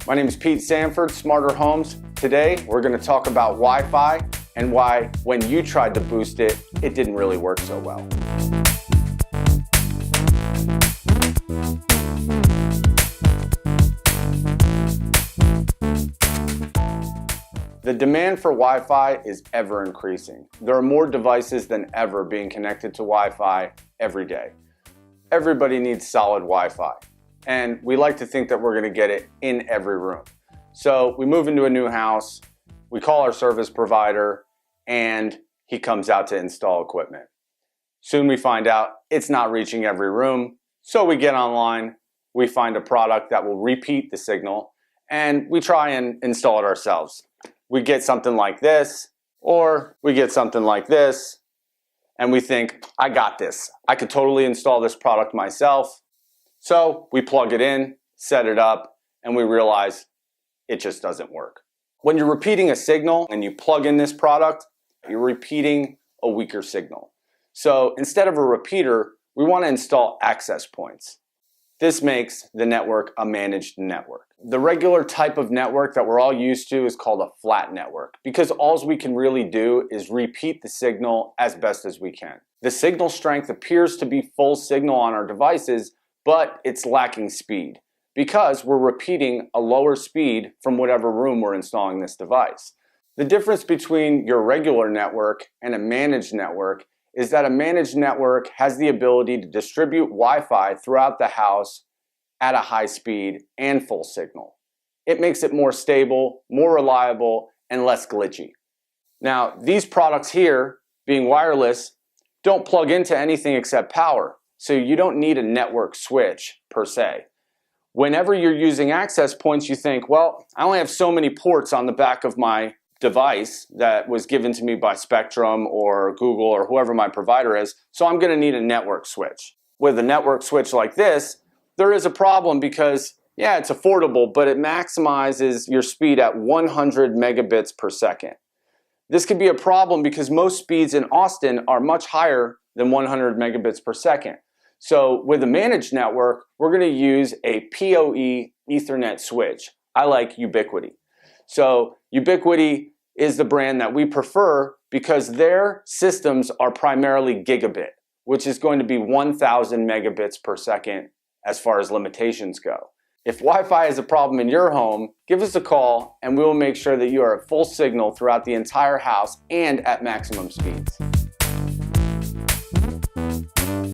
My name is Pete Sandford, Smarter Homes. Today, we're going to talk about Wi-Fi and why, when you tried to boost it, it didn't really work so well. The demand for Wi-Fi is ever increasing. There are more devices than ever being connected to Wi-Fi every day. Everybody needs solid Wi-Fi, and we like to think that we're going to get it in every room. So we move into a new house, we call our service provider, and he comes out to install equipment. Soon we find out it's not reaching every room, so we get online, we find a product that will repeat the signal, and we try and install it ourselves. We get something like this, or we get something like this, and we think, I got this. I could totally install this product myself. So we plug it in, set it up, and we realize it just doesn't work. When you're repeating a signal and you plug in this product, you're repeating a weaker signal. So instead of a repeater, we want to install access points. This makes the network a managed network. The regular type of network that we're all used to is called a flat network because all we can really do is repeat the signal as best as we can. The signal strength appears to be full signal on our devices, but it's lacking speed because we're repeating a lower speed from whatever room we're installing this device. The difference between your regular network and a managed network is that a managed network has the ability to distribute Wi-Fi throughout the house at a high speed and full signal. It makes it more stable, more reliable, and less glitchy. Now, these products here, being wireless, don't plug into anything except power, so you don't need a network switch per se. Whenever you're using access points, you think, well, I only have so many ports on the back of my device that was given to me by Spectrum or Google or whoever my provider is, so I'm going to need a network switch. With a network switch like this, there is a problem because, yeah, it's affordable, but it maximizes your speed at 100 megabits per second. This could be a problem because most speeds in Austin are much higher than 100 megabits per second. So with a managed network, we're going to use a PoE Ethernet switch. I like Ubiquiti. So Ubiquiti is the brand that we prefer because their systems are primarily gigabit, which is going to be 1,000 megabits per second as far as limitations go. If Wi-Fi is a problem in your home, give us a call and we will make sure that you are at full signal throughout the entire house and at maximum speeds.